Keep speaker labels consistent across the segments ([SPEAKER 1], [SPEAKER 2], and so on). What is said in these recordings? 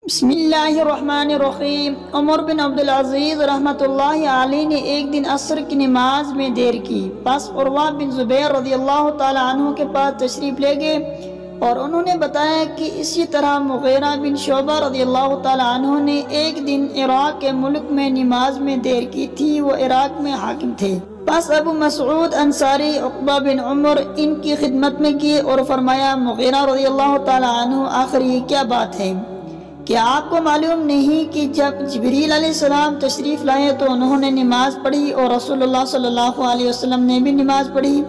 [SPEAKER 1] بسم اللہ الرحمن الرحیم۔ عمر بن عبدالعزیز رحمۃ اللہ علیہ نے ایک دن عصر کی نماز میں دیر کی، پس عروہ بن زبیر رضی اللہ تعالی عنہ کے پاس تشریف لے گئے اور انہوں نے بتایا کہ اسی طرح مغیرہ بن شعبہ رضی اللہ تعالی عنہ نے ایک دن عراق کے ملک میں نماز میں دیر کی تھی، وہ عراق میں حاکم تھے۔ پس ابو مسعود انصاری عقبہ بن عمر ان کی خدمت میں کی اور فرمایا، مغیرہ رضی اللہ تعالی عنہ، آخر یہ کیا بات ہے؟ کیا آپ کو معلوم نہیں کہ جب جبریل علیہ السلام تشریف لائے تو انہوں نے نماز پڑھی اور رسول اللہ صلی اللہ علیہ وسلم نے بھی نماز پڑھی؟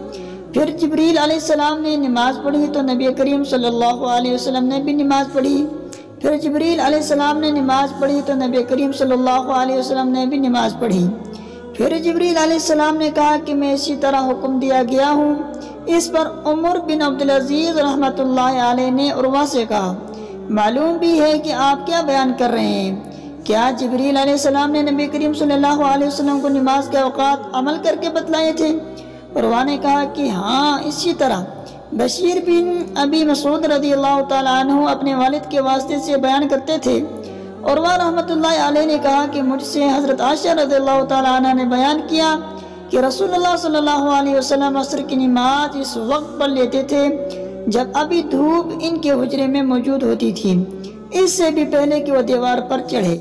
[SPEAKER 1] پھر جبریل علیہ السلام نے نماز پڑھی تو نبی کریم صلی اللہ علیہ وسلم نے بھی نماز پڑھی۔ پھر جبریل علیہ السلام نے نماز پڑھی تو نبی کریم صلی اللہ علیہ وسلم نے بھی نماز پڑھی۔ پھر جبریل علیہ السلام نے کہا کہ میں اسی طرح حکم دیا گیا ہوں۔ اس پر عمر بن عبدالعزیز رحمۃ اللہ علیہ نے عروہ سے کہا، معلوم بھی ہے کہ آپ کیا بیان کر رہے ہیں؟ کیا جبریل علیہ السلام نے نبی کریم صلی اللہ علیہ وسلم کو نماز کے اوقات عمل کر کے بتلائے تھے؟ عروہ نے کہا کہ ہاں، اسی طرح بشیر بن ابی مسعود رضی اللہ تعالیٰ عنہ اپنے والد کے واسطے سے بیان کرتے تھے۔ عروہ رحمۃ اللہ علیہ نے کہا کہ مجھ سے حضرت عائشہ رضی اللہ تعالیٰ عنہ نے بیان کیا کہ رسول اللہ صلی اللہ علیہ وسلم عصر کی نماز اس وقت پڑھ لیتے تھے جب ابھی دھوپ ان کے حجرے میں موجود ہوتی تھی، اس سے بھی پہلے کہ وہ دیوار پر چڑھے۔